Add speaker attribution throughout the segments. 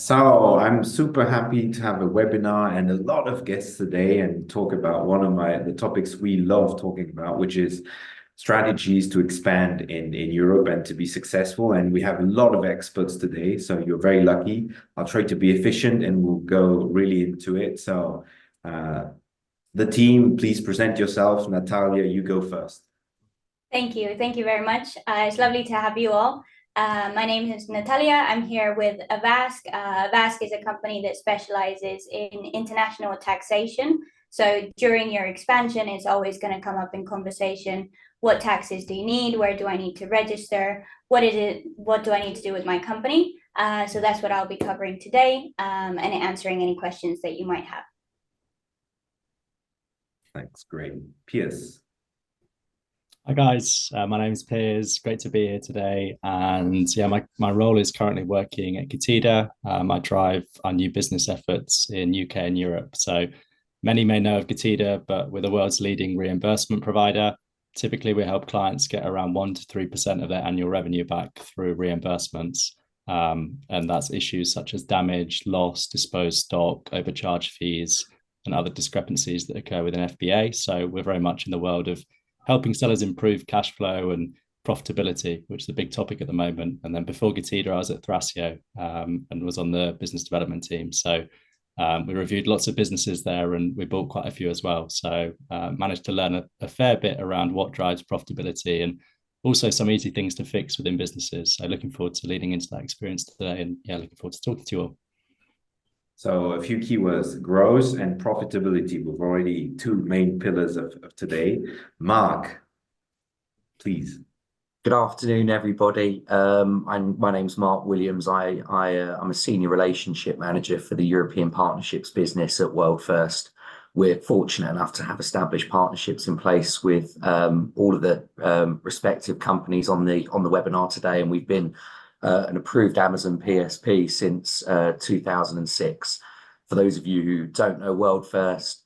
Speaker 1: So I'm super happy to have a webinar and a lot of guests today and talk about one of the topics we love talking about, which is strategies to expand in Europe and to be successful. And we have a lot of experts today, so you're very lucky. I'll try to be efficient and we'll go really into it. So uh, the team, please present yourself. Natalia, you go first.
Speaker 2: Thank you. Thank you very much. It's lovely to have you all. My name is Natalia. I'm here with Avask. Avask is a company that specializes in international taxation. So during your expansion, it's always going to come up in conversation. What taxes do you need? Where do I need to register? What is it? What do I need to do with my company? So that's what I'll be covering today, and answering any questions that you might have.
Speaker 1: Thanks, great. Piers.
Speaker 3: Hi guys, my name is Piers. Great to be here today. And yeah, my role is currently working at Getida. I drive our new business efforts in UK and Europe. So many may know of Getida, but we're the world's leading reimbursement provider. Typically, we help clients get around 1 to 3% of their annual revenue back through reimbursements. And that's issues such as damage, loss, disposed stock, overcharge fees, and other discrepancies that occur within FBA. So we're very much in the world of helping sellers improve cash flow and profitability, which is a big topic at the moment. And then before Getida, I was at Thrasio and was on the business development team. So we reviewed lots of businesses there and we bought quite a few as well. So managed to learn a fair bit around what drives profitability and also some easy things to fix within businesses. So looking forward to leading into that experience today and yeah, looking forward to talking to you all.
Speaker 1: So a few keywords, growth and profitability. We've already two main pillars of today. Mark, please.
Speaker 4: Good afternoon, everybody. My name's Mark Williams. I'm a senior relationship manager for the European partnerships business at World First. We're fortunate enough to have established partnerships in place with all of the respective companies on the webinar today, and we've been an approved Amazon PSP since 2006. For those of you who don't know World First,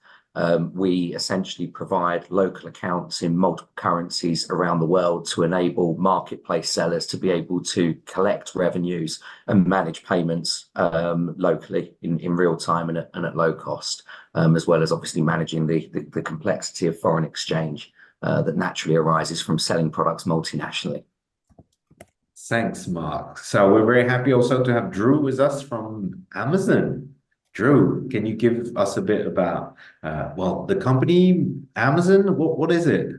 Speaker 4: we essentially provide local accounts in multiple currencies around the world to enable marketplace sellers to be able to collect revenues and manage payments locally in real time and at low cost, as well as obviously managing the complexity of foreign exchange that naturally arises from selling products multinationally.
Speaker 1: Thanks, Mark. So we're very happy also to have Drew with us from Amazon. Drew, can you give us a bit about, the company Amazon? What is it?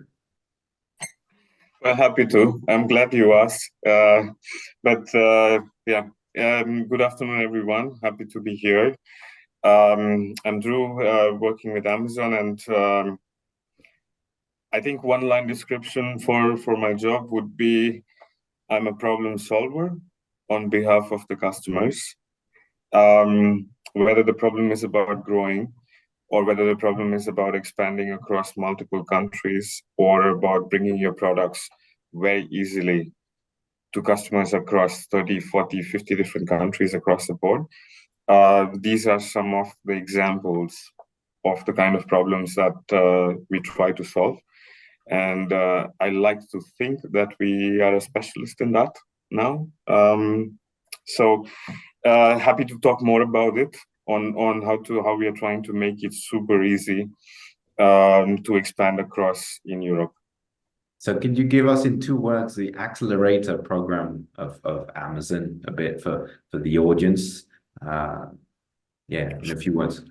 Speaker 5: Well, happy to. I'm glad you asked. Good afternoon, everyone. Happy to be here. I'm Drew, working with Amazon, and I think one-line description for my job would be I'm a problem solver on behalf of the customers. Whether the problem is about growing or whether the problem is about expanding across multiple countries or about bringing your products very easily to customers across 30, 40, 50 different countries across the board. These are some of the examples of the kind of problems that we try to solve. And I like to think that we are a specialist in that now. Happy to talk more about it on how we are trying to make it super easy to expand across in Europe.
Speaker 1: So can you give us in 2 words the Accelerator program of Amazon a bit for the audience? In a few words.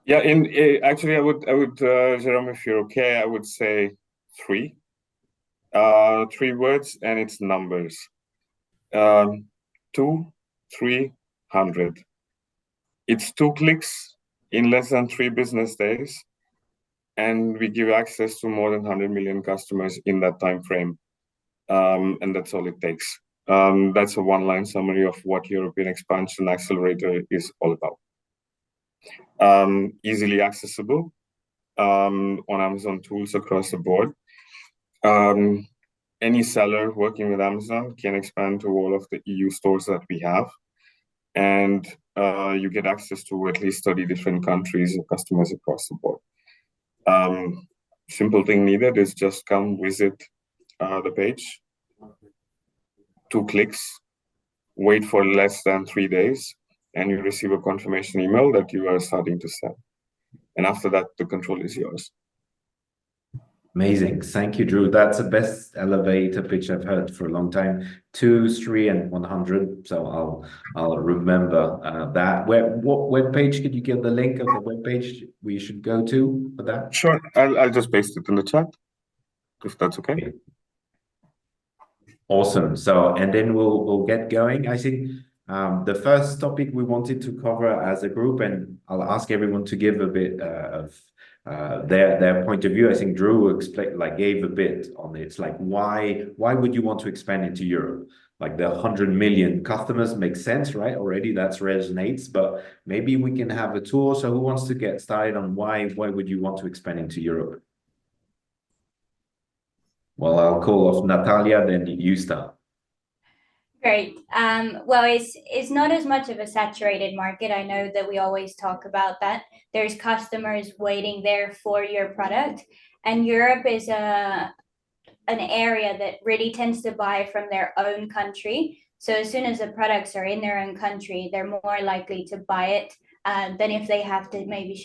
Speaker 5: Yeah, actually, I would, Jerome, if you're okay, I would say 3 words, and it's numbers. 2, 300. It's 2 clicks in less than 3 business days, and we give access to more than 100 million customers in that time frame, and that's all it takes. That's a one-line summary of what European Expansion Accelerator is all about. Easily accessible on Amazon tools across the board. Any seller working with Amazon can expand to all of the EU stores that we have, and you get access to at least 30 different countries of customers across the board. Simple thing needed is just come visit the page, 2 clicks, wait for less than 3 days, and you receive a confirmation email that you are starting to sell. And after that, the control is yours.
Speaker 1: Amazing. Thank you, Drew. That's the best elevator pitch I've heard for a long time. 2, 3, and 100. So I'll remember that. What web page could you give the link of the web page we should go to for that?
Speaker 5: Sure. I'll just paste it in the chat, if that's okay.
Speaker 1: Awesome. So, and then we'll get going. I think the first topic we wanted to cover as a group, and I'll ask everyone to give a bit of their point of view. I think Drew gave a bit on it. It's like why would you want to expand into Europe? Like the 100 million customers makes sense, right? Already that resonates, but maybe we can have a tour. So who wants to get started on why would you want to expand into Europe? Well, I'll call off Natalia, then you start.
Speaker 2: Great. Well, it's not as much of a saturated market. I know that we always talk about that. There's customers waiting there for your product, and Europe is an area that really tends to buy from their own country. So as soon as the products are in their own country, they're more likely to buy it than if they have to maybe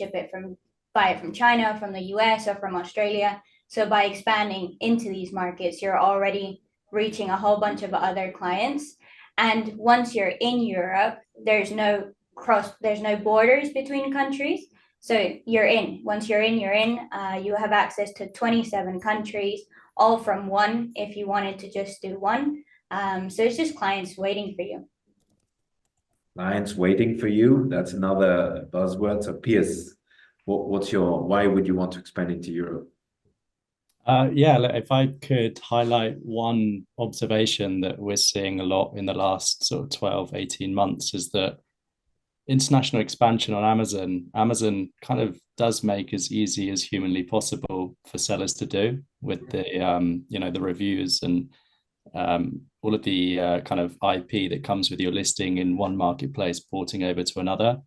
Speaker 2: buy it from China, from the US, or from Australia. So by expanding into these markets, you're already reaching a whole bunch of other clients. And once you're in Europe, there's no borders between countries. So you're in. Once you're in, you're in. You have access to 27 countries, all from one if you wanted to just do one. So it's just clients waiting for you.
Speaker 1: Clients waiting for you. That's another buzzword. So Piers, why would you want to expand into Europe?
Speaker 3: If I could highlight one observation that we're seeing a lot in the last sort of 12, 18 months is that international expansion on Amazon kind of does make as easy as humanly possible for sellers to do with the, the reviews and all of the kind of IP that comes with your listing in one marketplace porting over to another.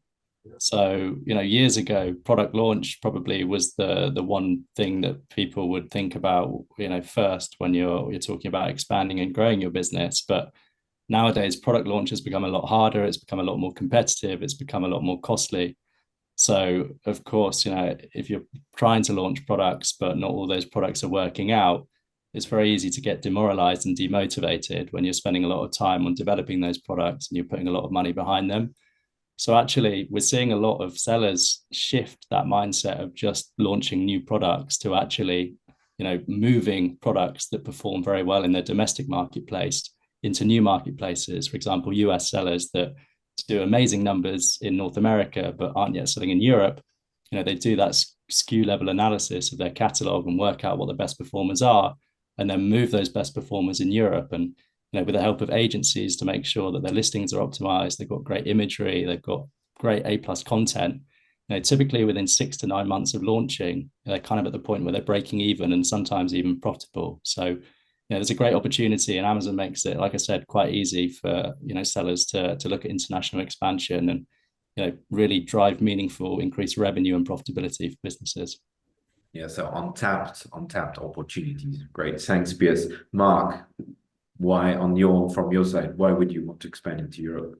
Speaker 3: So, years ago, product launch probably was the one thing that people would think about, first when you're talking about expanding and growing your business. But nowadays, product launch has become a lot harder. It's become a lot more competitive. It's become a lot more costly. So, of course, if you're trying to launch products, but not all those products are working out, it's very easy to get demoralized and demotivated when you're spending a lot of time on developing those products and you're putting a lot of money behind them. So actually, we're seeing a lot of sellers shift that mindset of just launching new products to actually, moving products that perform very well in their domestic marketplace into new marketplaces. For example, US sellers that do amazing numbers in North America, but aren't yet selling in Europe. They do that SKU level analysis of their catalog and work out what the best performers are, and then move those best performers in Europe. And with the help of agencies to make sure that their listings are optimized, they've got great imagery, they've got great A+ content. Typically within 6 to 9 months of launching, they're kind of at the point where they're breaking even and sometimes even profitable. So, there's a great opportunity, and Amazon makes it, like I said, quite easy for sellers to look at international expansion and really drive meaningful increased revenue and profitability for businesses.
Speaker 1: Yeah, so untapped opportunities. Great, thanks, Piers. Mark, from your side, why would you want to expand into Europe?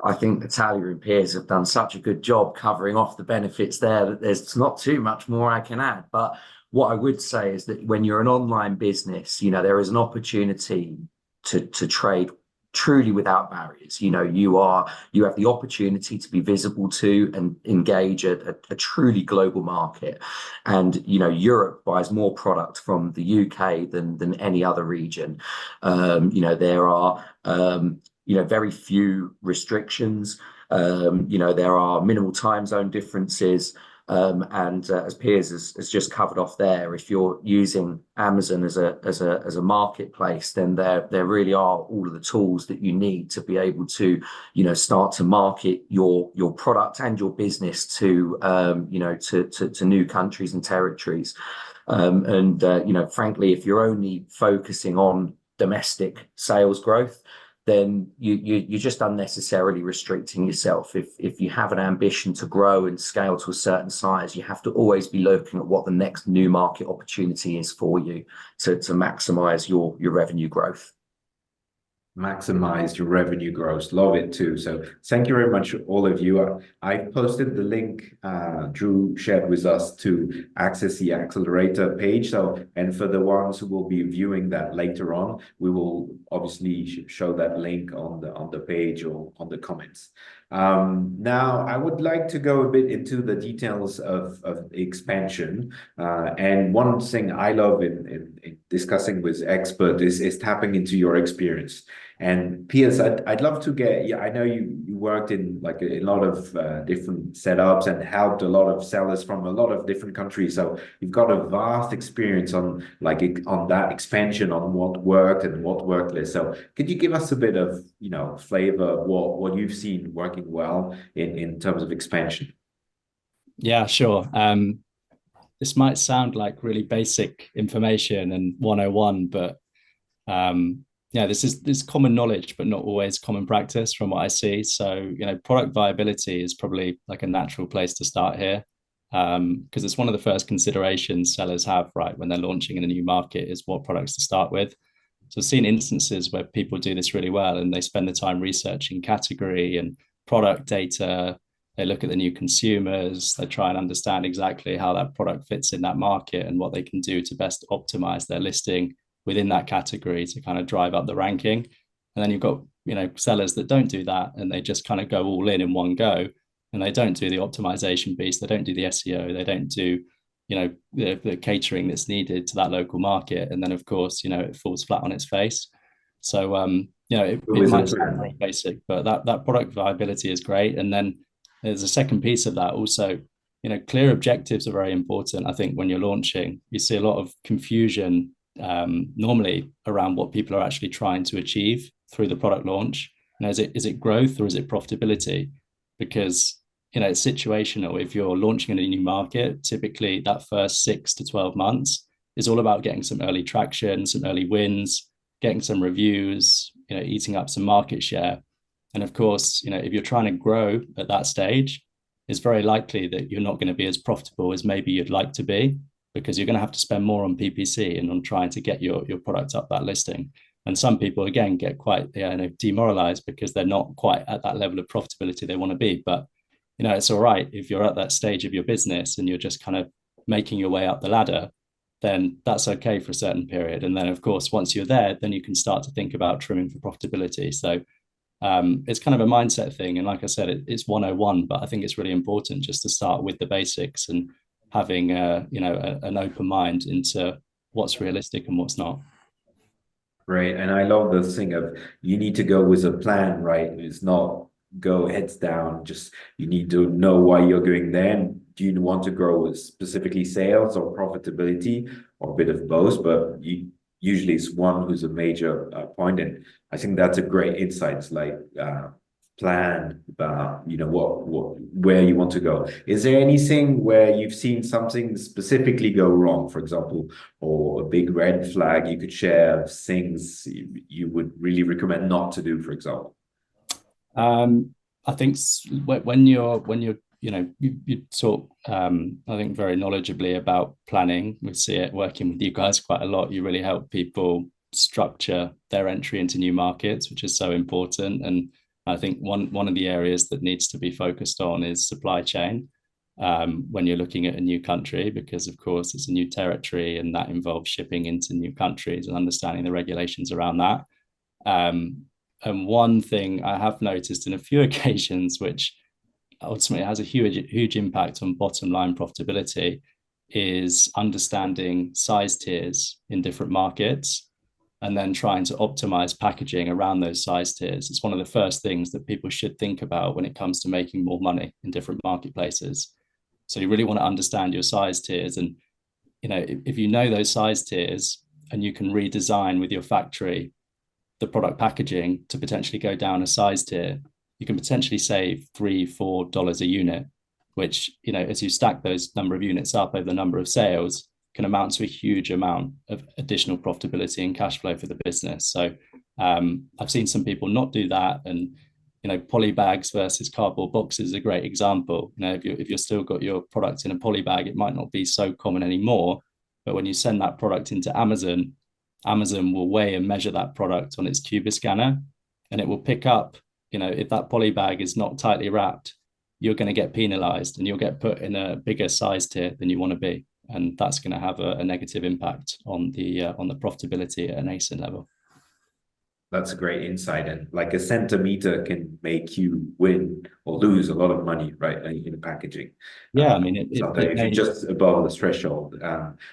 Speaker 4: I think Natalia and Piers have done such a good job covering off the benefits there that there's not too much more I can add. But what I would say is that when you're an online business, there is an opportunity to trade truly without barriers. You have the opportunity to be visible to and engage a truly global market. And Europe buys more product from the UK than any other region. There are very few restrictions. There are minimal time zone differences. And as Piers has just covered off there, if you're using Amazon as a marketplace, then there really are all of the tools that you need to be able to start to market your product and your business to new countries and territories. Frankly, if you're only focusing on domestic sales growth, then you're just unnecessarily restricting yourself. If you have an ambition to grow and scale to a certain size, you have to always be looking at what the next new market opportunity is for you to maximize your revenue growth.
Speaker 1: maximize your revenue growth. Love it too. So thank you very much, all of you. I posted the link Drew shared with us to access the Accelerator page. So, and for the ones who will be viewing that later on, we will obviously show that link on the page or on the comments. Now, I would like to go a bit into the details of expansion. And one thing I love in discussing with experts is tapping into your experience. And Piers, I'd love to get, yeah, I know you worked in like a lot of different setups and helped a lot of sellers from a lot of different countries. So you've got a vast experience on like on that expansion, on what worked and what worked less. So could you give us a bit of, flavor of what you've seen working well in terms of expansion?
Speaker 3: Yeah, sure. This might sound like really basic information and 101, but yeah, this is common knowledge, but not always common practice from what I see. So, product viability is probably like a natural place to start here, because it's one of the first considerations sellers have, right, when they're launching in a new market is what products to start with. So I've seen instances where people do this really well and they spend the time researching category and product data. They look at the new consumers, they try and understand exactly how that product fits in that market and what they can do to best optimize their listing within that category to kind of drive up the ranking. And then you've got, sellers that don't do that and they just kind of go all in one go, and they don't do the optimization piece, they don't do the SEO, they don't do, the catering that's needed to that local market. And then of course, it falls flat on its face. So, it might sound very basic, but that product viability is great. And then there's a second piece of that also, clear objectives are very important. I think when you're launching, you see a lot of confusion normally around what people are actually trying to achieve through the product launch. Is it growth or is it profitability? Because it's situational. If you're launching in a new market, typically that first 6 to 12 months is all about getting some early traction, some early wins, getting some reviews, eating up some market share. And of course, if you're trying to grow at that stage, it's very likely that you're not going to be as profitable as maybe you'd like to be, because you're going to have to spend more on PPC and on trying to get your product up that listing. And some people, again, get quite demoralized because they're not quite at that level of profitability they want to be. But, it's all right if you're at that stage of your business and you're just kind of making your way up the ladder, then that's okay for a certain period. And then, of course, once you're there, then you can start to think about trimming for profitability. So it's kind of a mindset thing. And like I said, it's 101, but I think it's really important just to start with the basics and having an open mind into what's realistic and what's not.
Speaker 1: Right. And I love the thing of you need to go with a plan, right? It's not go heads down, just you need to know why you're going there. And do you want to grow with specifically sales or profitability or a bit of both? But usually it's one who's a major point. And I think that's a great insight. It's like plan about where you want to go. Is there anything where you've seen something specifically go wrong, for example, or a big red flag you could share of things you would really recommend not to do, for example?
Speaker 3: I think when you're you talk I think very knowledgeably about planning. We see it working with you guys quite a lot. You really help people structure their entry into new markets, which is so important. And I think one of the areas that needs to be focused on is supply chain when you're looking at a new country, because of course it's a new territory and that involves shipping into new countries and understanding the regulations around that. And one thing I have noticed in a few occasions, which ultimately has a huge impact on bottom line profitability, is understanding size tiers in different markets and then trying to optimize packaging around those size tiers. It's one of the first things that people should think about when it comes to making more money in different marketplaces. So you really want to understand your size tiers. And, if you know those size tiers and you can redesign with your factory the product packaging to potentially go down a size tier, you can potentially save $3-4 a unit, which, as you stack those number of units up over the number of sales, can amount to a huge amount of additional profitability and cash flow for the business. So I've seen some people not do that. And, poly bags versus cardboard boxes is a great example. If you're still got your product in a poly bag, it might not be so common anymore. But when you send that product into Amazon, Amazon will weigh and measure that product on its Cuba scanner, and it will pick up, if that poly bag is not tightly wrapped, you're going to get penalized and you'll get put in a bigger size tier than you want to be. And that's going to have a negative impact on the profitability at an ASIN level.
Speaker 1: That's a great insight. And like a centimeter can make you win or lose a lot of money, right, in packaging.
Speaker 3: Yeah, I mean,
Speaker 1: sometimes if you're just above the threshold.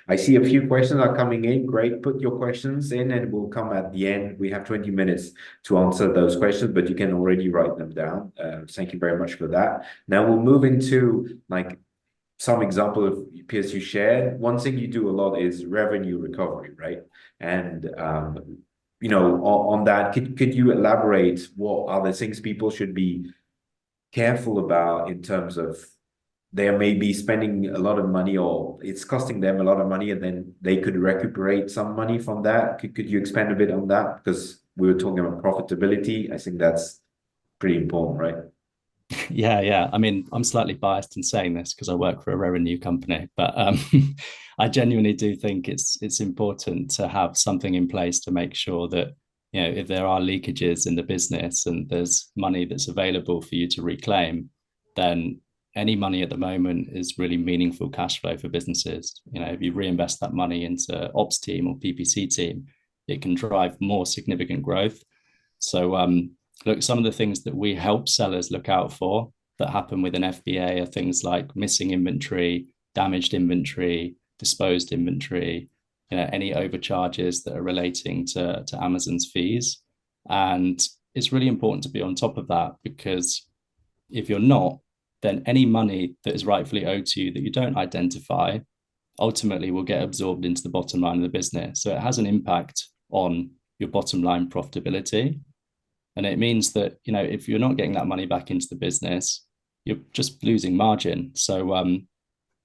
Speaker 1: I see a few questions are coming in. Great. Put your questions in and we'll come at the end. We have 20 minutes to answer those questions, but you can already write them down. Thank you very much for that. Now we'll move into like some example of peers you shared. One thing you do a lot is revenue recovery, right? And on that, could you elaborate what are the things people should be careful about in terms of they may be spending a lot of money or it's costing them a lot of money and then they could recuperate some money from that? Could you expand a bit on that? Because we were talking about profitability. I think that's pretty important, right?
Speaker 3: Yeah. I mean, I'm slightly biased in saying this because I work for a revenue company, but I genuinely do think it's important to have something in place to make sure that, if there are leakages in the business and there's money that's available for you to reclaim, then any money at the moment is really meaningful cash flow for businesses. If you reinvest that money into ops team or PPC team, it can drive more significant growth. So look, some of the things that we help sellers look out for that happen with an FBA are things like missing inventory, damaged inventory, disposed inventory, any overcharges that are relating to Amazon's fees. And it's really important to be on top of that, because if you're not, then any money that is rightfully owed to you that you don't identify ultimately will get absorbed into the bottom line of the business. So it has an impact on your bottom line profitability. And it means that, if you're not getting that money back into the business, you're just losing margin. So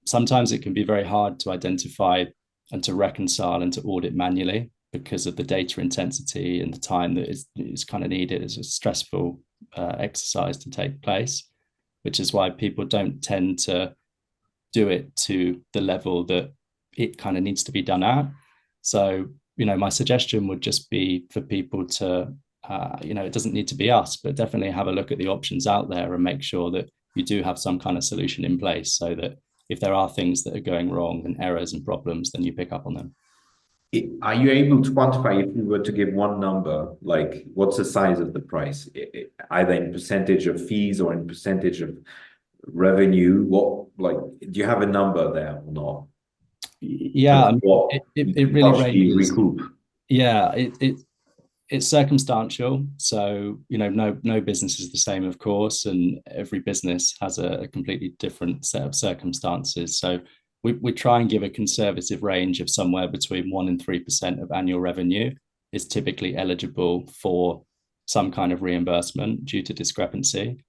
Speaker 3: sometimes it can be very hard to identify and to reconcile and to audit manually because of the data intensity and the time that is kind of needed. It's a stressful exercise to take place, which is why people don't tend to do it to the level that it kind of needs to be done at. So, my suggestion would just be for people to it doesn't need to be us, but definitely have a look at the options out there and make sure that you do have some kind of solution in place so that if there are things that are going wrong and errors and problems, then you pick up on them.
Speaker 1: Are you able to quantify, if you were to give one number, like what's the size of the price, either in percentage of fees or in percentage of revenue? Do you have a number there or not?
Speaker 3: Yeah, it really ranges.
Speaker 1: Recoup.
Speaker 3: Yeah, it's circumstantial. So, no business is the same, of course, and every business has a completely different set of circumstances. So we try and give a conservative range of somewhere between 1% and 3% of annual revenue is typically eligible for some kind of reimbursement due to discrepancy.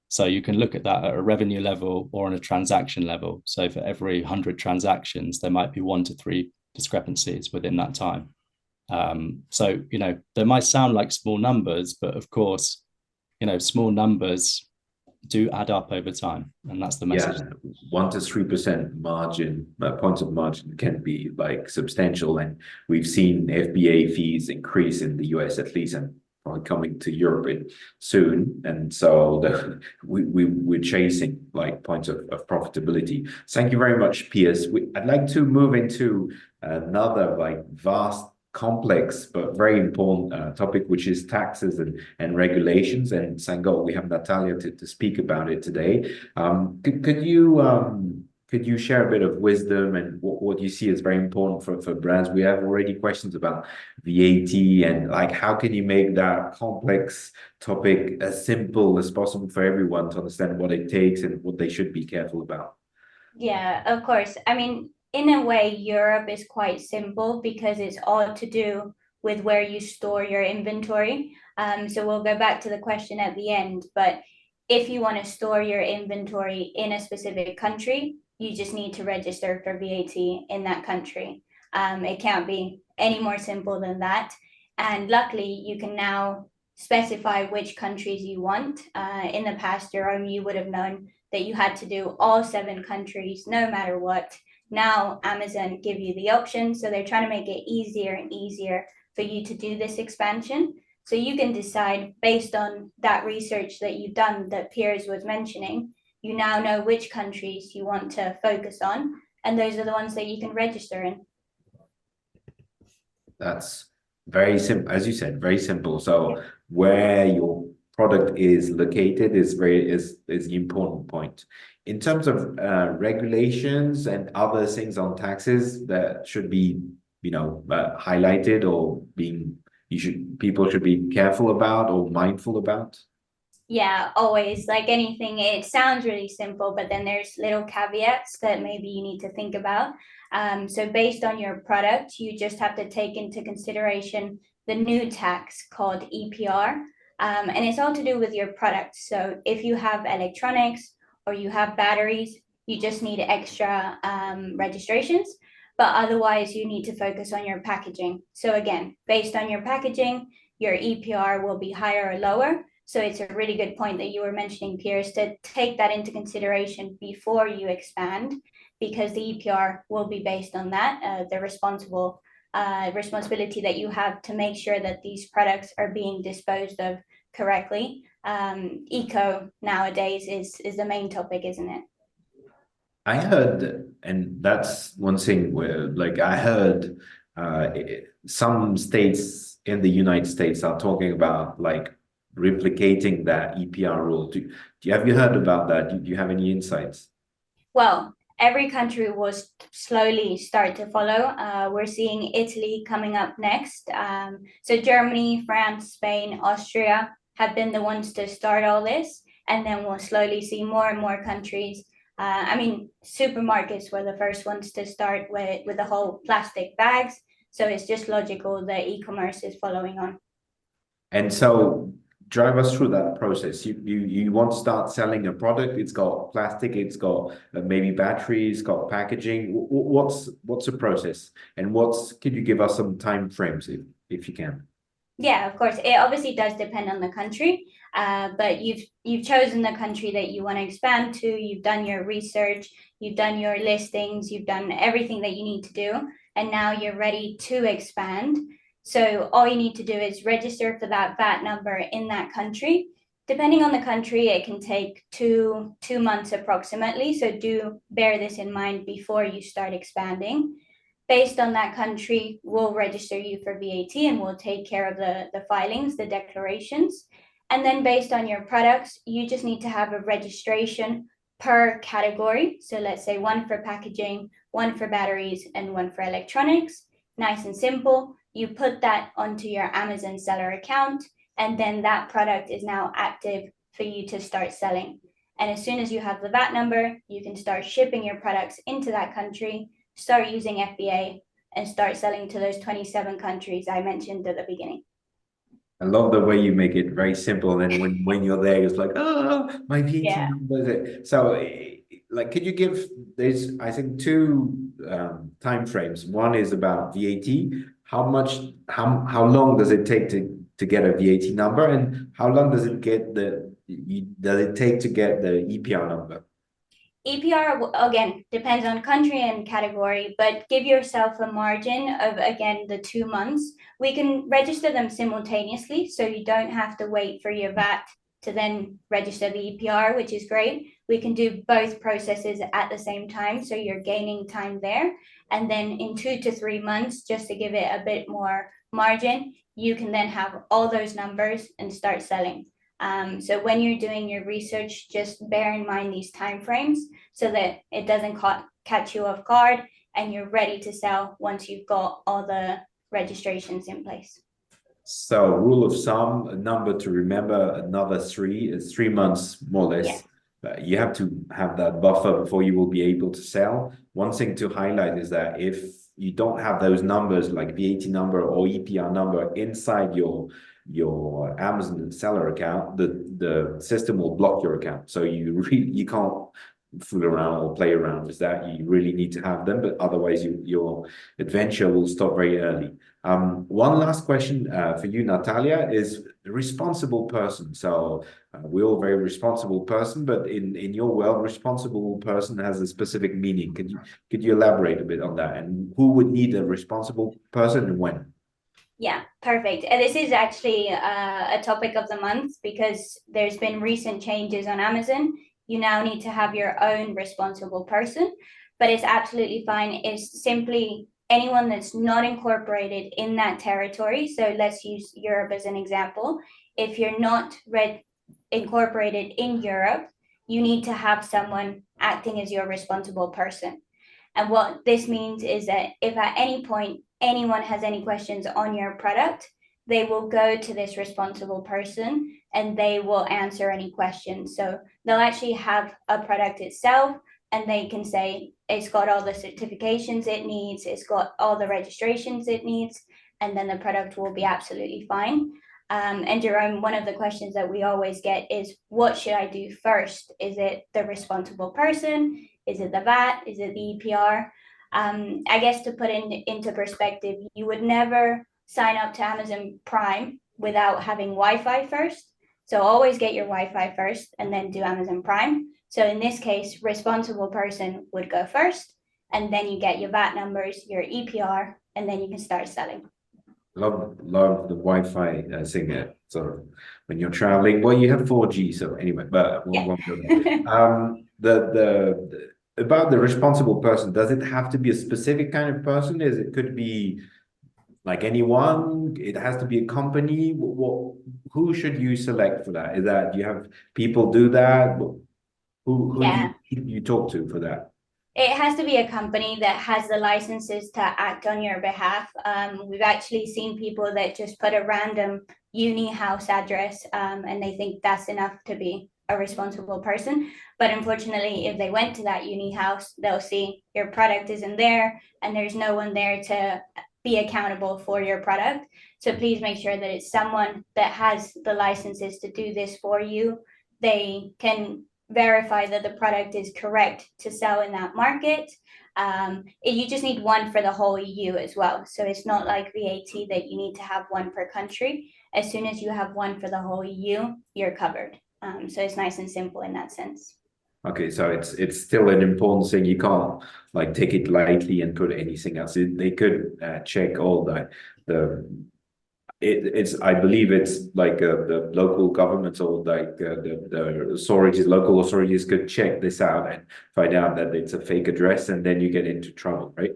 Speaker 3: So you can look at that at a revenue level or on a transaction level. So for every 100 transactions, there might be 1 to 3 discrepancies within that time. So, they might sound like small numbers, but of course, small numbers do add up over time. And that's the message.
Speaker 1: Yeah, 1 to 3% margin, points of margin can be like substantial. And we've seen FBA fees increase in the US at least, and probably coming to Europe soon. And so we're chasing like points of profitability. Thank you very much, Piers. I'd like to move into another like vast, complex but very important topic, which is taxes and regulations. And thank God we have Natalia to speak about it today. Could you share a bit of wisdom and what you see as very important for brands? We have already questions about VAT and like how can you make that complex topic as simple as possible for everyone to understand what it takes and what they should be careful about?
Speaker 2: Yeah, of course. I mean, in a way, Europe is quite simple because it's all to do with where you store your inventory. So we'll go back to the question at the end, but if you want to store your inventory in a specific country, you just need to register for VAT in that country. It can't be any more simple than that. And luckily, you can now specify which countries you want. In the past, Jerome, you would have known that you had to do all 7 countries, no matter what. Now Amazon give you the option. So they're trying to make it easier and easier for you to do this expansion. So you can decide based on that research that you've done that Piers was mentioning, you now know which countries you want to focus on, and those are the ones that you can register in.
Speaker 1: That's very simple, as you said, very simple. So where your product is located is the important point. In terms of regulations and other things on taxes that should be, highlighted or people should be careful about or mindful about.
Speaker 2: Yeah, always. Like anything, it sounds really simple, but then there's little caveats that maybe you need to think about. So based on your product, you just have to take into consideration the new tax called EPR. And it's all to do with your product. So if you have electronics or you have batteries, you just need extra registrations. But otherwise, you need to focus on your packaging. So again, based on your packaging, your EPR will be higher or lower. So it's a really good point that you were mentioning, Piers, to take that into consideration before you expand, because the EPR will be based on that, the responsibility that you have to make sure that these products are being disposed of correctly. Eco nowadays is the main topic, isn't it?
Speaker 1: I heard, and that's one thing where, like, I heard some states in the United States are talking about like replicating that EPR rule. Have you heard about that? Do you have any insights?
Speaker 2: Well, every country will slowly start to follow. We're seeing Italy coming up next. So Germany, France, Spain, Austria have been the ones to start all this. And then we'll slowly see more and more countries. Supermarkets were the first ones to start with the whole plastic bags. So it's just logical that e-commerce is following on.
Speaker 1: And so drive us through that process. You want to start selling a product. It's got plastic. It's got maybe batteries. Got packaging. What's the process? And could you give us some time frames if you can?
Speaker 2: Yeah, of course. It obviously does depend on the country, but you've chosen the country that you want to expand to. You've done your research. You've done your listings. You've done everything that you need to do, and now you're ready to expand. So all you need to do is register for that VAT number in that country. Depending on the country, it can take two months approximately. So do bear this in mind before you start expanding. Based on that country, we'll register you for VAT and we'll take care of the filings, the declarations. And then based on your products, you just need to have a registration per category. So let's say one for packaging, one for batteries, and one for electronics. Nice and simple. You put that onto your Amazon seller account, and then that product is now active for you to start selling. And as soon as you have the VAT number, you can start shipping your products into that country, start using FBA, and start selling to those 27 countries I mentioned at the beginning.
Speaker 1: I love the way you make it very simple. And when you're there, it's like, oh, my VAT number. So, like, could you there's, I think, two time frames. One is about VAT. How long does it take to get a VAT number, and how long does it take to get the EPR number?
Speaker 2: EPR, again, depends on country and category, but give yourself a margin of, again, the 2 months. We can register them simultaneously, so you don't have to wait for your VAT to then register the EPR, which is great. We can do both processes at the same time, so you're gaining time there. And then in 2 to 3 months, just to give it a bit more margin, you can then have all those numbers and start selling. So when you're doing your research, just bear in mind these timeframes so that it doesn't catch you off guard and you're ready to sell once you've got all the registrations in place.
Speaker 1: So rule of thumb, a number to remember, another 3 months more or less.
Speaker 2: Yeah.
Speaker 1: You have to have that buffer before you will be able to sell. One thing to highlight is that if you don't have those numbers like VAT number or EPR number inside your Amazon seller account, the system will block your account. So you can't fool around or play around, is that you really need to have them, but otherwise your adventure will stop very early. One last question for you, Natalia, is the responsible person. So we're all very responsible person, but in your world, responsible person has a specific meaning. Could you elaborate a bit on that, and who would need a responsible person and when?
Speaker 2: Yeah, perfect. And this is actually a topic of the month because there's been recent changes on Amazon. You now need to have your own responsible person, but it's absolutely fine. It's simply anyone that's not incorporated in that territory. So let's use Europe as an example. If you're not incorporated in Europe, you need to have someone acting as your responsible person. And what this means is that if at any point anyone has any questions on your product, they will go to this responsible person and they will answer any questions. So they'll actually have a product itself and they can say it's got all the certifications it needs, it's got all the registrations it needs, and then the product will be absolutely fine. And Jerome, one of the questions that we always get is, what should I do first? Is it the responsible person? Is it the VAT? Is it the EPR? I guess to put into perspective, you would never sign up to Amazon Prime without having Wi-Fi first. So always get your Wi-Fi first and then do Amazon Prime. So in this case, responsible person would go first, and then you get your VAT numbers, your EPR, and then you can start selling.
Speaker 1: Love the Wi-Fi thing. So when you're traveling, well, you have 4G. So anyway, but won't go there. The about the responsible person, does it have to be a specific kind of person? Could be like anyone? It has to be a company. Who should you select for that? Is that you have people do that? Who
Speaker 2: Yeah.
Speaker 1: do you talk to for that?
Speaker 2: It has to be a company that has the licenses to act on your behalf. We've actually seen people that just put a random uni house address and they think that's enough to be a responsible person. But unfortunately, if they went to that uni house, they'll see your product isn't there and there's no one there to be accountable for your product. So please make sure that it's someone that has the licenses to do this for you. They can verify that the product is correct to sell in that market. You just need one for the whole EU as well. So it's not like VAT that you need to have one per country. As soon as you have one for the whole EU, you're covered. So it's nice and simple in that sense.
Speaker 1: Okay, so it's still an important thing. You can't like take it lightly and put anything else. They could check all it's I believe it's like the local governments or like the authorities, local authorities could check this out and find out that it's a fake address, and then you get into trouble, right?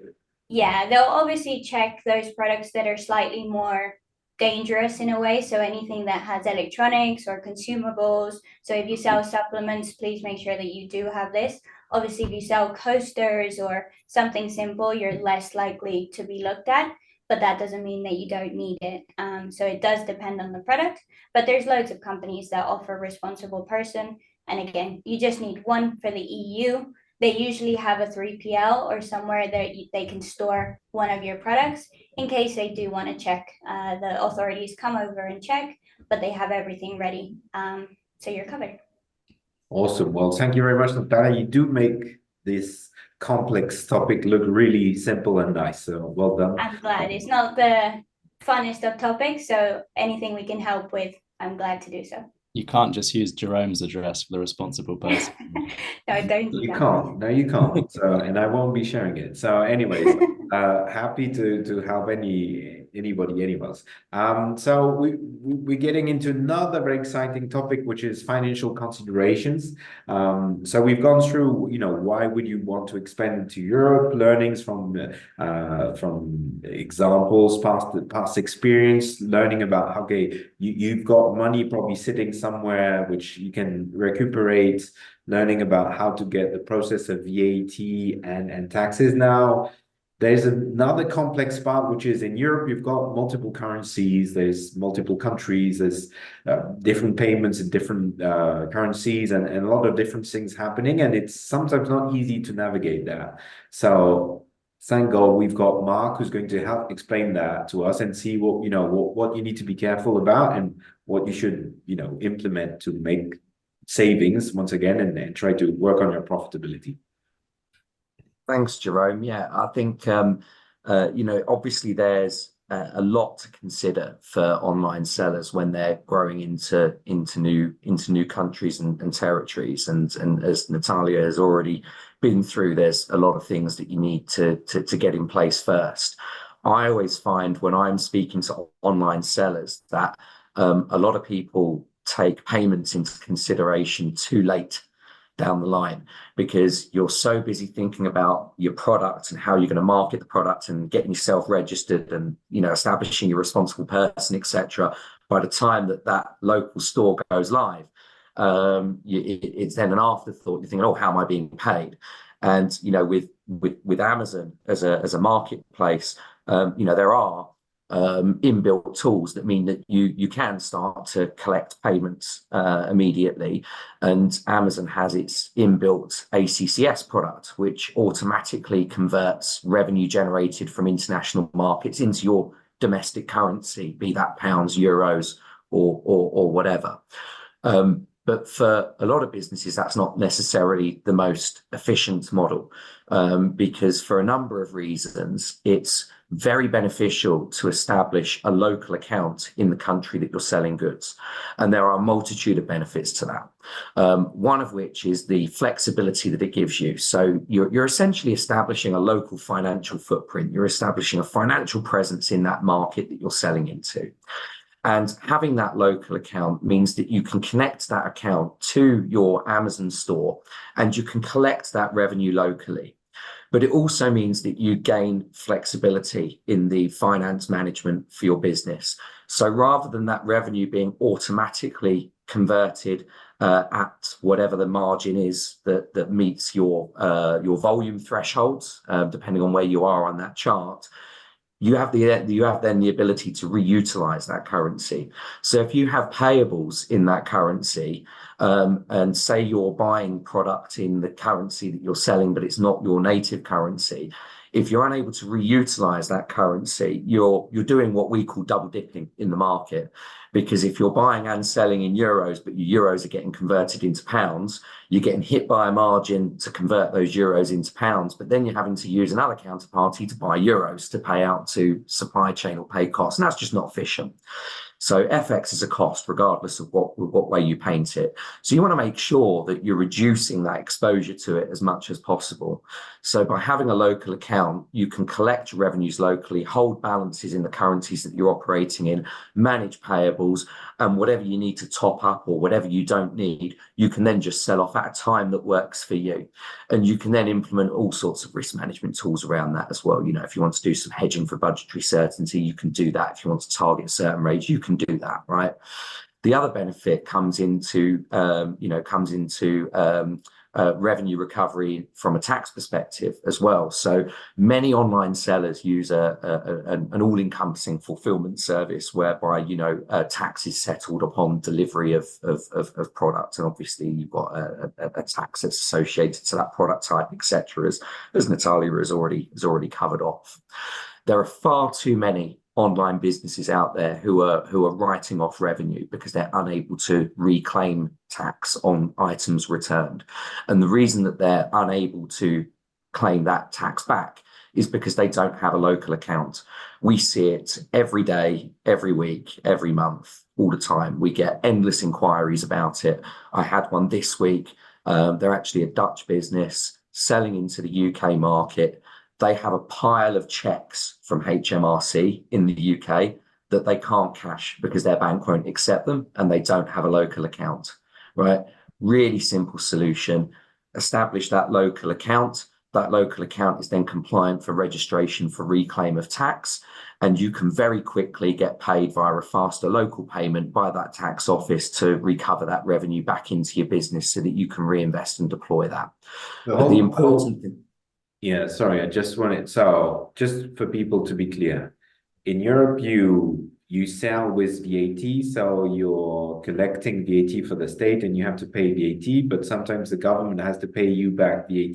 Speaker 2: Yeah, they'll obviously check those products that are slightly more dangerous in a way. So anything that has electronics or consumables. So if you sell supplements, please make sure that you do have this. Obviously, if you sell coasters or something simple, you're less likely to be looked at, but that doesn't mean that you don't need it. So it does depend on the product, but there's loads of companies that offer responsible person. And again, you just need one for the EU. They usually have a 3PL or somewhere that they can store one of your products in case they do want to check. The authorities come over and check, but they have everything ready. So you're covered.
Speaker 1: Awesome. Well, thank you very much, Natalia. You do make this complex topic look really simple and nice. So well done.
Speaker 2: I'm glad. It's not the funnest of topics, so anything we can help with, I'm glad to do so.
Speaker 3: You can't just use Jerome's address for the responsible person.
Speaker 2: No, don't do
Speaker 1: You
Speaker 2: that.
Speaker 1: can't. No, you can't. So, and I won't be sharing it. So, anyways, happy to help anybody, any of us. So we're getting into another very exciting topic, which is financial considerations. So we've gone through, why would you want to expand into Europe? Learnings from examples, past experience, learning about okay, you've got money probably sitting somewhere which you can recuperate. Learning about how to get the process of VAT and taxes. Now, there's another complex part, which is in Europe, you've got multiple currencies, there's multiple countries, there's different payments in different currencies and a lot of different things happening. And it's sometimes not easy to navigate that. So thank God we've got Mark, who's going to help explain that to us and see what you need to be careful about and what you should, implement to make savings once again and try to work on your profitability.
Speaker 4: Thanks, Jerome. Yeah, I think obviously there's a lot to consider for online sellers when they're growing into new countries and territories. And as Natalia has already been through, there's a lot of things that you need to get in place first. I always find when I'm speaking to online sellers that a lot of people take payments into consideration too late down the line, because you're so busy thinking about your product and how you're going to market the product and getting yourself registered and establishing your responsible person, etc. By the time that local store goes live, it's then an afterthought. You're thinking, oh, how am I being paid? And with Amazon as a marketplace, there are inbuilt tools that mean that you can start to collect payments immediately. And Amazon has its inbuilt ACCS product, which automatically converts revenue generated from international markets into your domestic currency, be that pounds, euros, or whatever. But for a lot of businesses, that's not necessarily the most efficient model, because for a number of reasons, it's very beneficial to establish a local account in the country that you're selling goods. And there are a multitude of benefits to that. One of which is the flexibility that it gives you. So you're essentially establishing a local financial footprint. You're establishing a financial presence in that market that you're selling into. And having that local account means that you can connect that account to your Amazon store and you can collect that revenue locally. But it also means that you gain flexibility in the finance management for your business. So rather than that revenue being automatically converted at whatever the margin is that meets your volume thresholds, depending on where you are on that chart, you have then the ability to reutilize that currency. So if you have payables in that currency, and say you're buying product in the currency that you're selling, but it's not your native currency, if you're unable to reutilize that currency, you're doing what we call double dipping in the market. Because if you're buying and selling in euros, but your euros are getting converted into pounds, you're getting hit by a margin to convert those euros into pounds, but then you're having to use another counterparty to buy euros to pay out to supply chain or pay costs. And that's just not efficient. So FX is a cost regardless of what way you paint it. So you want to make sure that you're reducing that exposure to it as much as possible. So by having a local account, you can collect revenues locally, hold balances in the currencies that you're operating in, manage payables, and whatever you need to top up or whatever you don't need, you can then just sell off at a time that works for you. And you can then implement all sorts of risk management tools around that as well. If you want to do some hedging for budgetary certainty, you can do that. If you want to target certain rates, you can do that, right? The other benefit comes into revenue recovery from a tax perspective as well. So many online sellers use an all-encompassing fulfillment service whereby tax is settled upon delivery of product, and obviously you've got a tax that's associated to that product type, etc. As Natalia has already covered off. There are far too many online businesses out there who are writing off revenue because they're unable to reclaim tax on items returned. And the reason that they're unable to claim that tax back is because they don't have a local account. We see it every day, every week, every month, all the time. We get endless inquiries about it. I had one this week. They're actually a Dutch business selling into the UK market. They have a pile of checks from HMRC in the UK that they can't cash because their bank won't accept them and they don't have a local account, right? Really simple solution. Establish that local account. That local account is then compliant for registration for reclaim of tax, and you can very quickly get paid via a faster local payment by that tax office to recover that revenue back into your business so that you can reinvest and deploy that. The important thing.
Speaker 1: Yeah, sorry, I just wanted, so just for people to be clear, in Europe, you sell with VAT, so you're collecting VAT for the state and you have to pay VAT, but sometimes the government has to pay you back VAT,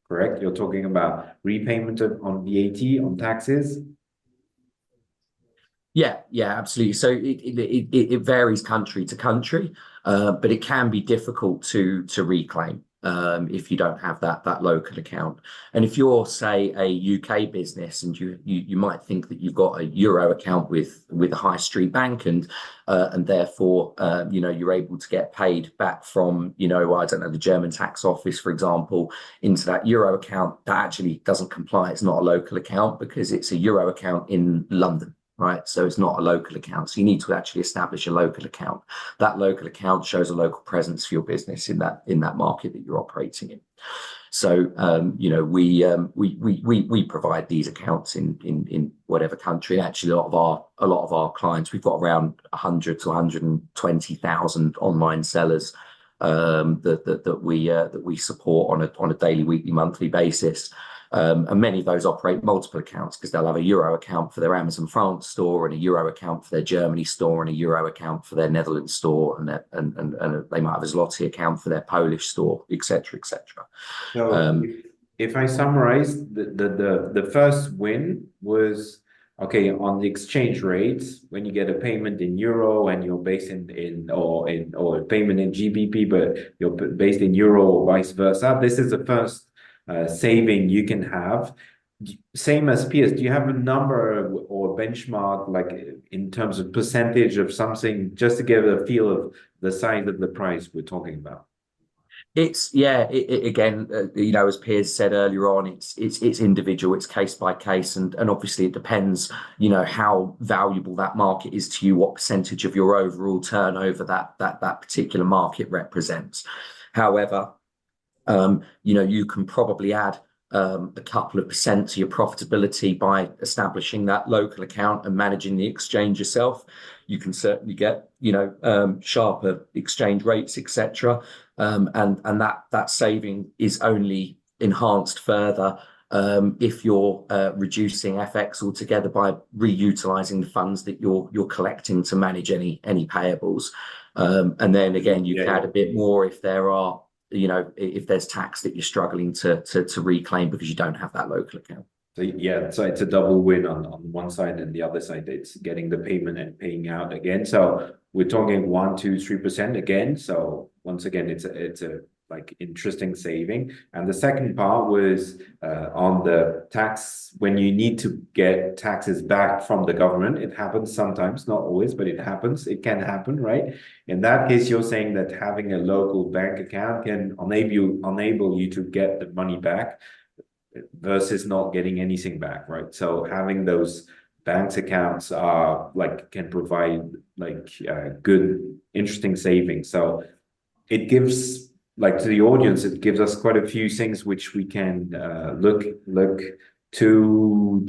Speaker 1: correct? You're talking about repayment on VAT, on taxes?
Speaker 4: Yeah, absolutely. So it varies country to country, but it can be difficult to reclaim if you don't have that local account. And if you're, say, a UK business, and you might think that you've got a euro account with a high street bank, and therefore you're able to get paid back from I don't know, the German tax office, for example, into that euro account, that actually doesn't comply. It's not a local account because it's a euro account in London. Right. So it's not a local account. So you need to actually establish a local account. That local account shows a local presence for your business in that market that you're operating in. So we provide these accounts in whatever country. And actually, a lot of our clients, we've got around 100 to 120,000 online sellers that we support on a daily, weekly, monthly basis. And many of those operate multiple accounts because they'll have a euro account for their Amazon France store, and a euro account for their Germany store, and a euro account for their Netherlands store, and they might have a zloty account for their Polish store, etc., etc.
Speaker 1: So if I summarize, the first win was okay on the exchange rates when you get a payment in euro and you're based or a payment in GBP, but you're based in euro or vice versa. This is the first saving you can have. Same as peers, do you have a number or benchmark, like in terms of percentage of something, just to give a feel of the size of the price we're talking about?
Speaker 4: Again, as Piers said earlier on, it's individual, it's case by case, and obviously it depends, how valuable that market is to you, what percentage of your overall turnover that particular market represents. However, you can probably add a couple of percent to your profitability by establishing that local account and managing the exchange yourself. You can certainly get, sharper exchange rates, etc. And that saving is only enhanced further if you're reducing FX altogether by reutilizing the funds that you're collecting to manage any payables. And then again, you can add a bit more if there are, if there's tax that you're struggling to reclaim because you don't have that local account.
Speaker 1: So it's a double win on one side, and the other side it's getting the payment and paying out again. So we're talking 1, 2, 3% again. So once again, it's a like interesting saving. And the second part was on the tax, when you need to get taxes back from the government. It happens sometimes, not always, but it happens. It can happen, right? In that case, you're saying that having a local bank account can enable you to get the money back versus not getting anything back, right? So having those banks accounts can provide good, interesting savings. So it gives, like, to the audience, it gives us quite a few things which we can look to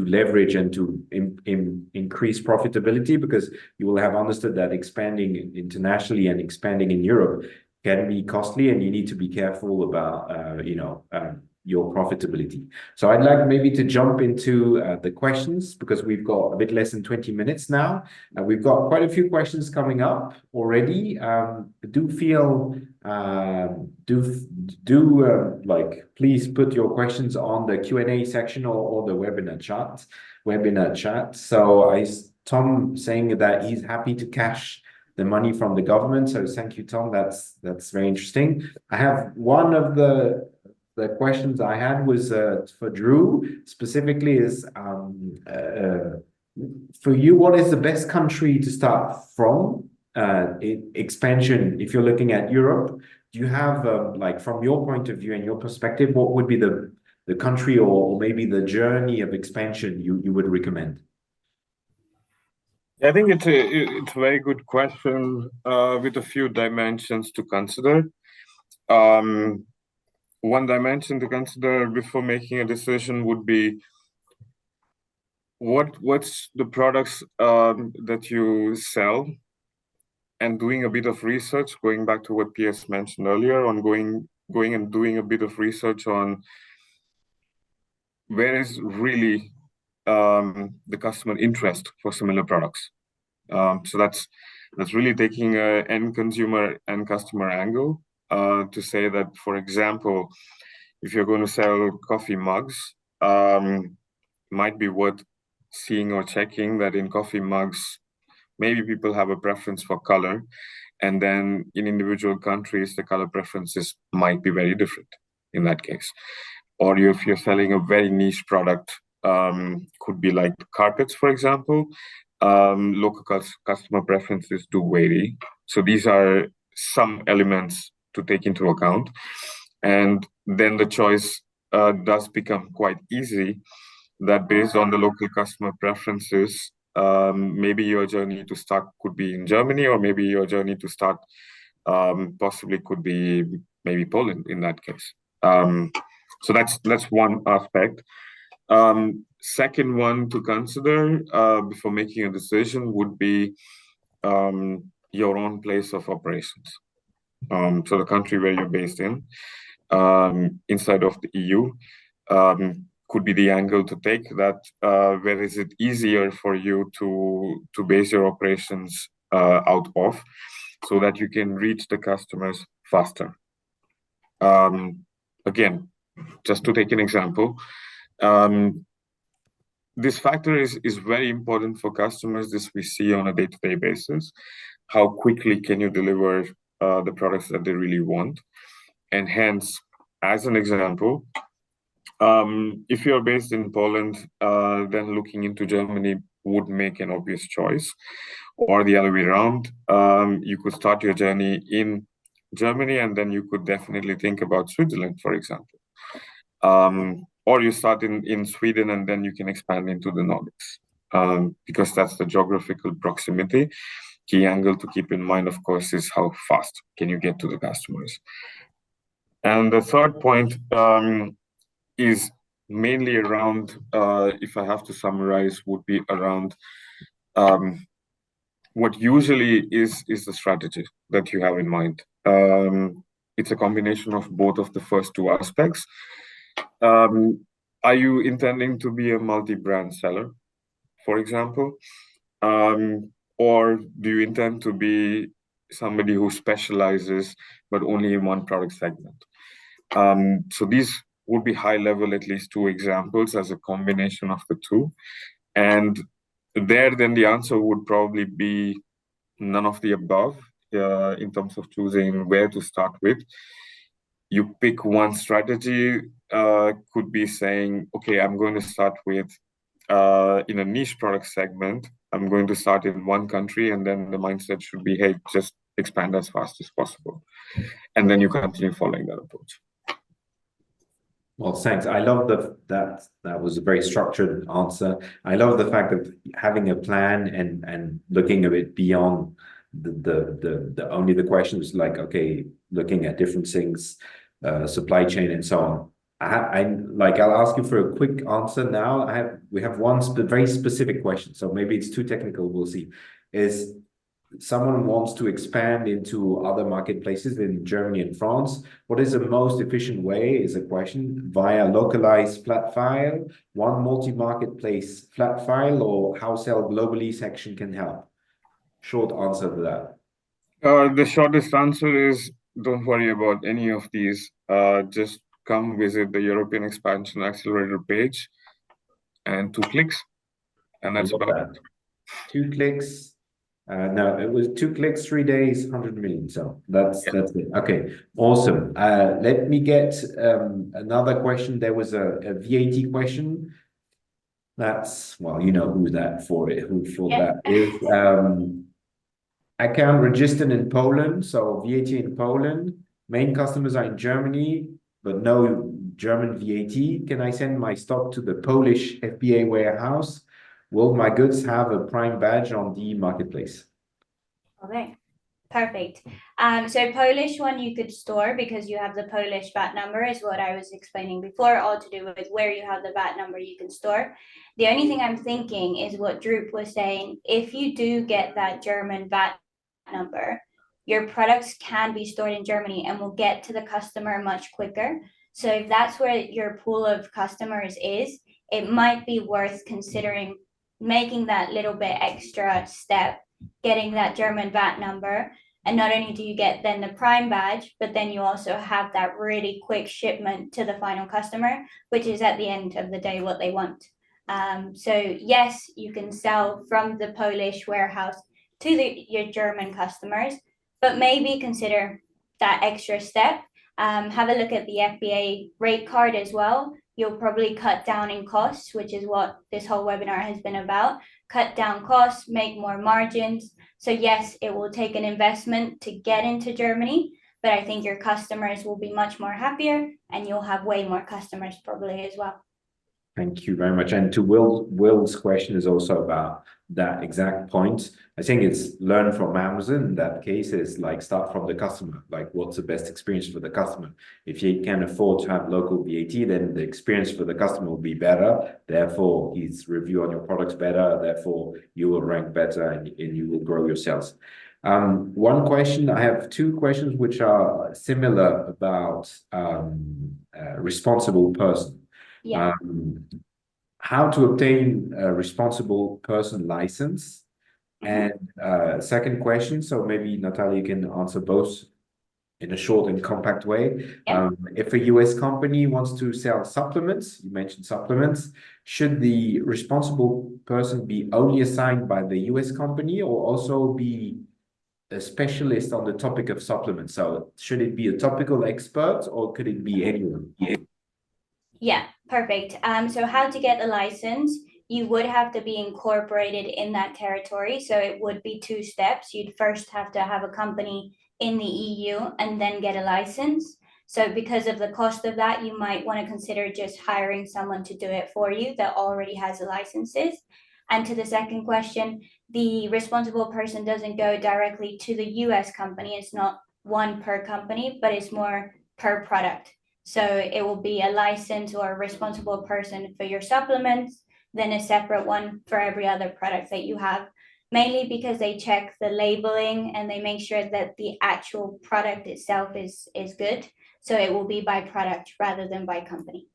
Speaker 1: leverage and to increase profitability, because you will have understood that expanding internationally and expanding in Europe can be costly, and you need to be careful about your profitability. So I'd like maybe to jump into the questions, because we've got a bit less than 20 minutes now. We've got quite a few questions coming up already. Please put your questions on the Q&A section or the webinar chat. So Tom saying that he's happy to cash the money from the government. So thank you, Tom. That's very interesting. I have one of the questions I had was for Drew specifically is for you, what is the best country to start from in expansion? If you're looking at Europe, do you have from your point of view and your perspective, what would be the country or maybe the journey of expansion you would recommend?
Speaker 5: I think it's a very good question with a few dimensions to consider. One dimension to consider before making a decision would be what's the products that you sell, and doing a bit of research, going back to what Piers mentioned earlier, on going and doing a bit of research on where is really the customer interest for similar products. So that's really taking an end consumer and customer angle to say that, for example, if you're going to sell coffee mugs, might be worth seeing or checking that in coffee mugs, maybe people have a preference for color, and then in individual countries, the color preferences might be very different in that case. Or if you're selling a very niche product, could be like carpets, for example, local customer preferences do vary. So these are some elements to take into account. And then the choice does become quite easy, that based on the local customer preferences, maybe your journey to start could be in Germany, or maybe your journey to start possibly could be maybe Poland in that case. So that's one aspect. Second one to consider before making a decision would be your own place of operations. So the country where you're based in, inside of the EU, could be the angle to take that. Where is it easier for you to base your operations out of, so that you can reach the customers faster? Again, just to take an example, this factor is very important for customers. This we see on a day-to-day basis. How quickly can you deliver the products that they really want? And hence, as an example, if you're based in Poland, then looking into Germany would make an obvious choice. Or the other way around, you could start your journey in Germany, and then you could definitely think about Switzerland, for example. Or you start in Sweden, and then you can expand into the Nordics, because that's the geographical proximity. Key angle to keep in mind, of course, is how fast can you get to the customers. And the third point is mainly around, if I have to summarize, would be around what usually is the strategy that you have in mind. It's a combination of both of the first two aspects. Are you intending to be a multi-brand seller, for example? Or do you intend to be somebody who specializes but only in one product segment? So these would be high level, at least two examples as a combination of the two. And there, then the answer would probably be none of the above in terms of choosing where to start with. You pick one strategy, could be saying, okay, I'm going to start with in a niche product segment. I'm going to start in one country, and then the mindset should be, hey, just expand as fast as possible. And then you continue following that approach.
Speaker 1: Well, thanks. I love that was a very structured answer. I love the fact that having a plan and looking a bit beyond the only the questions, like, okay, looking at different things, supply chain and so on. I'll ask you for a quick answer now. We have one very specific question, so maybe it's too technical. We'll see. Is someone wants to expand into other marketplaces in Germany and France? What is the most efficient way? Is a question via localized flat file, one multi-marketplace flat file, or how sell globally section can help? Short answer to that.
Speaker 5: The shortest answer is don't worry about any of these. Just come visit the European Expansion Accelerator page, and 2 clicks, and that's about it.
Speaker 1: 2 clicks. No, it was 2 clicks, 3 days, 100 million. So that's it. Okay, awesome. Let me get another question. There was a VAT question. That's, well, you know who that for it, who for that is. Account registered in Poland, so VAT in Poland. Main customers are in Germany, but no German VAT. Can I send my stock to the Polish FBA warehouse? Will my goods have a Prime badge on the marketplace?
Speaker 2: Okay, perfect. So Polish one you could store because you have the Polish VAT number, is what I was explaining before, all to do with where you have the VAT number you can store. The only thing I'm thinking is what Drew was saying. If you do get that German VAT number, your products can be stored in Germany and will get to the customer much quicker. So if that's where your pool of customers is, it might be worth considering making that little bit extra step, getting that German VAT number. And not only do you get then the Prime badge, but then you also have that really quick shipment to the final customer, which is at the end of the day what they want. So yes, you can sell from the Polish warehouse to your German customers, but maybe consider that extra step. Have a look at the FBA rate card as well. You'll probably cut down in costs, which is what this whole webinar has been about. Cut down costs, make more margins. So yes, it will take an investment to get into Germany, but I think your customers will be much more happier and you'll have way more customers probably as well.
Speaker 1: Thank you very much. And to Will's question is also about that exact point. I think it's learn from Amazon. In that case, is like start from the customer. Like, what's the best experience for the customer? If you can afford to have local VAT, then the experience for the customer will be better. Therefore, his review on your products better. Therefore, you will rank better and you will grow your sales. One question, I have two questions which are similar about responsible person.
Speaker 2: Yeah.
Speaker 1: How to obtain a responsible person license. And second question, so maybe Natalia can answer both in a short and compact way.
Speaker 2: Yeah.
Speaker 1: If a US company wants to sell supplements, you mentioned supplements, should the responsible person be only assigned by the US company or also be a specialist on the topic of supplements? So should it be a topical expert or could it be anyone?
Speaker 2: Yeah, perfect. So how to get the license? You would have to be incorporated in that territory. So it would be 2 steps. You'd first have to have a company in the EU and then get a license. So because of the cost of that, you might want to consider just hiring someone to do it for you that already has the licenses. And to the second question, the responsible person doesn't go directly to the US company. It's not one per company, but it's more per product. So it will be a license or a responsible person for your supplements, then a separate one for every other product that you have, mainly because they check the labeling and they make sure that the actual product itself is good. So it will be by product rather than by company.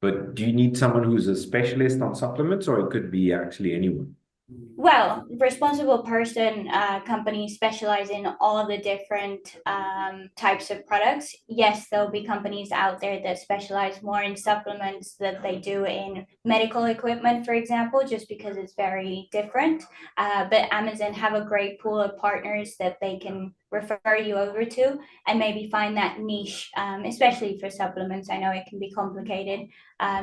Speaker 1: But do you need someone who's a specialist on supplements or it could be actually anyone?
Speaker 2: Well, responsible person companies specialize in all the different types of products. Yes, there'll be companies out there that specialize more in supplements than they do in medical equipment, for example, just because it's very different. But Amazon have a great pool of partners that they can refer you over to and maybe find that niche, especially for supplements. I know it can be complicated.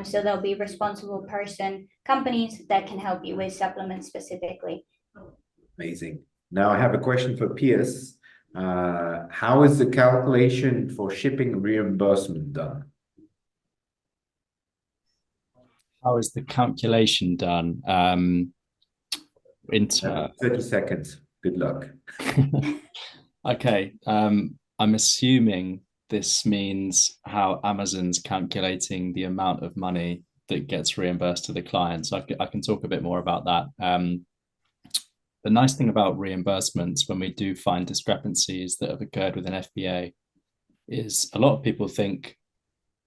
Speaker 2: So there'll be responsible person companies that can help you with supplements specifically.
Speaker 1: Amazing. Now I have a question for Piers. How is the calculation for shipping reimbursement done?
Speaker 3: How is the calculation done?
Speaker 1: 30 seconds. Good luck.
Speaker 3: Okay. I'm assuming this means how Amazon's calculating the amount of money that gets reimbursed to the client. So I can talk a bit more about that. The nice thing about reimbursements when we do find discrepancies that have occurred with an FBA is a lot of people think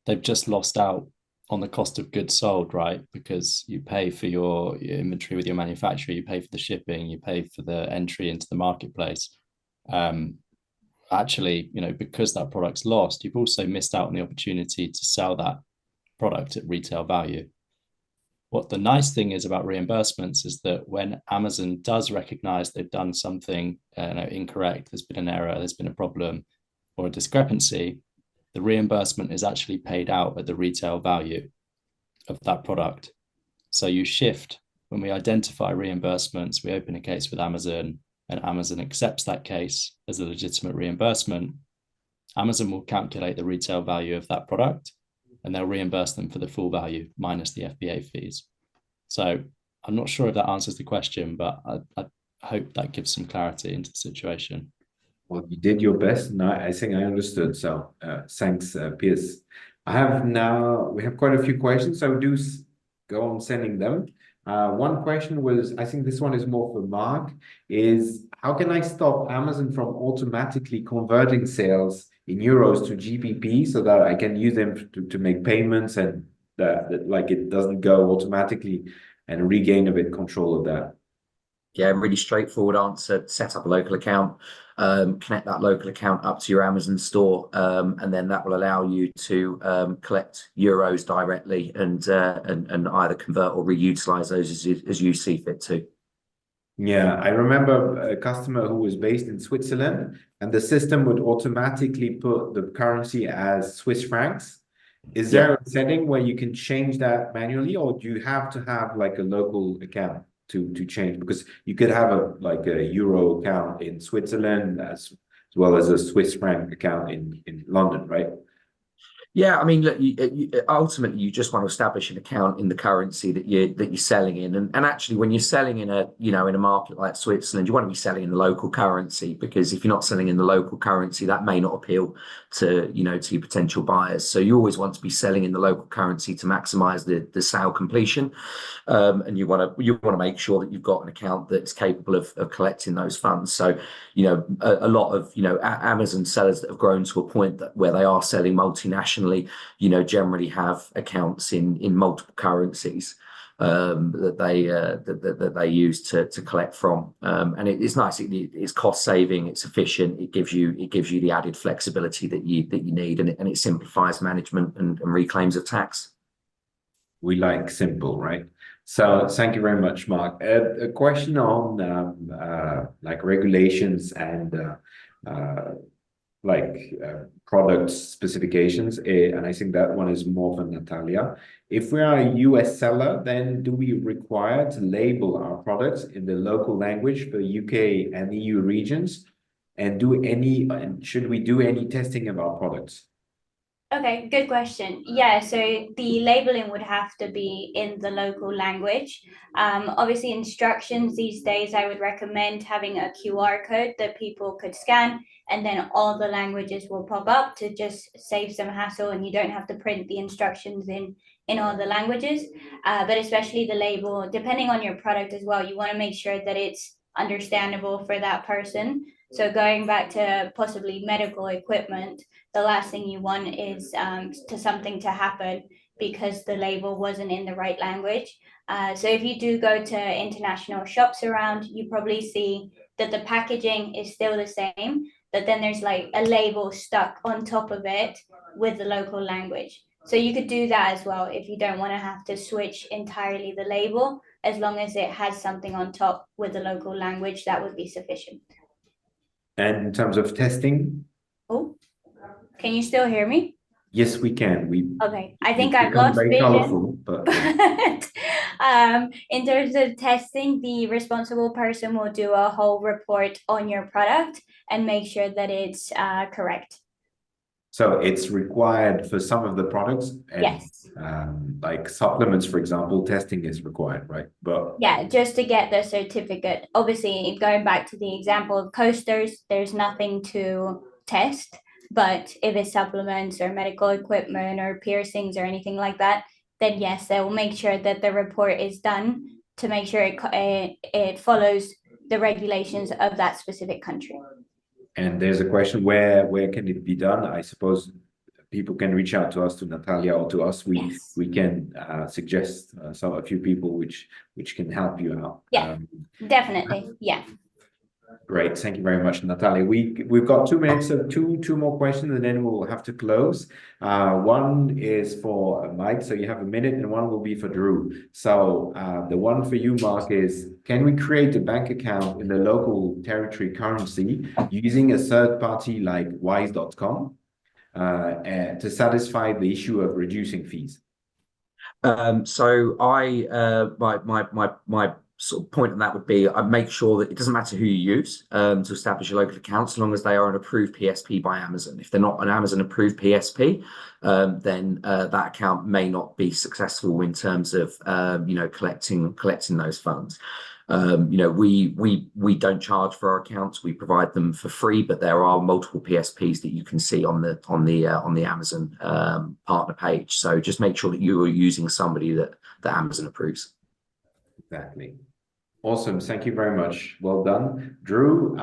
Speaker 3: they've just lost out on the cost of goods sold, right? Because you pay for your inventory with your manufacturer, you pay for the shipping, you pay for the entry into the marketplace. Actually, because that product's lost, you've also missed out on the opportunity to sell that product at retail value. What the nice thing is about reimbursements is that when Amazon does recognize they've done something incorrect, there's been an error, there's been a problem or a discrepancy, the reimbursement is actually paid out at the retail value of that product. So you shift, when we identify reimbursements, we open a case with Amazon and Amazon accepts that case as a legitimate reimbursement. Amazon will calculate the retail value of that product and they'll reimburse them for the full value minus the FBA fees. So I'm not sure if that answers the question, but I hope that gives some clarity into the situation.
Speaker 1: Well, you did your best, and I think I understood. So thanks, Piers. We have quite a few questions, so do go on sending them. One question was, I think this one is more for Mark, is how can I stop Amazon from automatically converting sales in euros to GBP so that I can use them to make payments and that like it doesn't go automatically and regain a bit control of that?
Speaker 4: Yeah, really straightforward answer. Set up a local account, connect that local account up to your Amazon store, and then that will allow you to collect euros directly and either convert or reutilize those as you see fit to.
Speaker 1: Yeah, I remember a customer who was based in Switzerland, and the system would automatically put the currency as Swiss francs. Is
Speaker 4: Yeah.
Speaker 1: there a setting where you can change that manually, or do you have to have like a local account to change? Because you could have a euro account in Switzerland as well as a Swiss franc account in London, right?
Speaker 4: Yeah, I mean, look, ultimately, you just want to establish an account in the currency that you're selling in, and actually, when you're selling in a market like Switzerland, you want to be selling in the local currency, because if you're not selling in the local currency, that may not appeal to your potential buyers. So you always want to be selling in the local currency to maximize the sale completion, and you want to make sure that you've got an account that's capable of collecting those funds. So a lot of Amazon sellers that have grown to a point where they are selling multinationally, generally have accounts in multiple currencies that they use to collect from, and it's nice. It's cost saving, it's efficient, it gives you the added flexibility that you need, and it simplifies management and reclaims of tax.
Speaker 1: We like simple, right? So thank you very much, Mark. A question on like regulations and product specifications, and I think that one is more for Natalia. If we are a US seller, then do we require to label our products in the local language for UK and EU regions, and should we do any testing of our products?
Speaker 2: Okay, good question. Yeah, so the labeling would have to be in the local language. Obviously, instructions these days, I would recommend having a QR code that people could scan, and then all the languages will pop up to just save some hassle, and you don't have to print the instructions in all the languages. But especially the label, depending on your product as well, you want to make sure that it's understandable for that person. So going back to possibly medical equipment, the last thing you want is to something to happen because the label wasn't in the right language. So if you do go to international shops around, you probably see that the packaging is still the same, but then there's like a label stuck on top of it with the local language. So you could do that as well if you don't want to have to switch entirely the label. As long as it has something on top with the local language, that would be sufficient.
Speaker 1: And in terms of testing?
Speaker 2: Oh, can you still hear me?
Speaker 1: Yes, we can.
Speaker 2: Okay, I think
Speaker 1: It's
Speaker 2: I've lost
Speaker 1: very
Speaker 2: vision.
Speaker 1: colorful, but
Speaker 2: In terms of testing, the responsible person will do a whole report on your product and make sure that it's correct.
Speaker 1: So it's required for some of the products, and
Speaker 2: Yes.
Speaker 1: like supplements, for example, testing is required, right? But
Speaker 2: Yeah, just to get the certificate. Obviously, going back to the example of coasters, there's nothing to test. But if it's supplements or medical equipment or piercings or anything like that, then yes, they will make sure that the report is done to make sure it follows the regulations of that specific country.
Speaker 1: and there's a question, where can it be done? I suppose people can reach out to us, to Natalia, or to us. We can suggest a few people which can help you out.
Speaker 2: Yeah, definitely. Yeah.
Speaker 1: Great, thank you very much, Natalia. We've got 2 minutes, so two more questions, and then we'll have to close. One is for Mike, so you have a minute, and one will be for Drew. So the one for you, Mark, is: can we create a bank account in the local territory currency using a third party like wise.com to satisfy the issue of reducing fees?
Speaker 4: So my sort of point on that would be, I make sure that it doesn't matter who you use to establish a local account, so long as they are an approved PSP by Amazon. If they're not an Amazon approved PSP, then that account may not be successful in terms of collecting those funds. We don't charge for our accounts; we provide them for free. But there are multiple PSPs that you can see on the Amazon partner page. So just make sure that you are using somebody that Amazon approves.
Speaker 1: Exactly. Awesome. Thank you very much. Well done, Drew.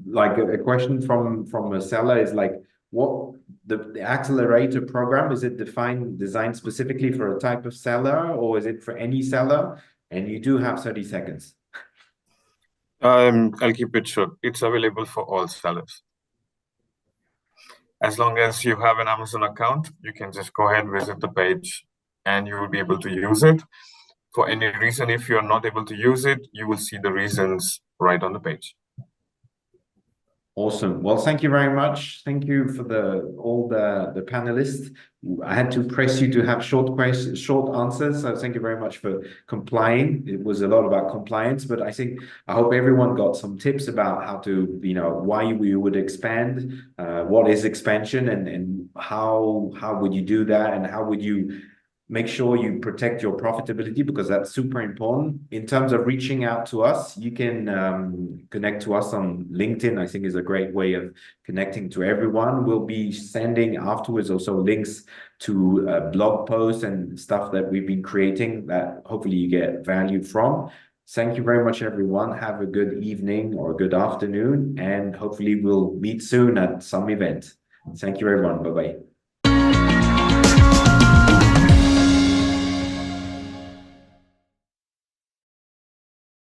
Speaker 1: Like a question from a seller is like, what the Accelerator program, is it designed specifically for a type of seller, or is it for any seller? And you do have 30 seconds.
Speaker 5: I'll keep it short. It's available for all sellers. As long as you have an Amazon account, you can just go ahead, visit the page, and you will be able to use it. For any reason, if you're not able to use it, you will see the reasons right on the page.
Speaker 1: Awesome. Well, thank you very much. Thank you for all the panelists. I had to press you to have short answers. So thank you very much for complying. It was a lot about compliance, but I hope everyone got some tips about how to, why we would expand, what is expansion, and how would you do that, and how would you make sure you protect your profitability, because that's super important. In terms of reaching out to us, you can connect to us on LinkedIn. I think is a great way of connecting to everyone. We'll be sending afterwards also links to blog posts and stuff that we've been creating that hopefully you get value from. Thank you very much, everyone. Have a good evening or good afternoon, and hopefully we'll meet soon at some event. Thank you, everyone. Bye-bye.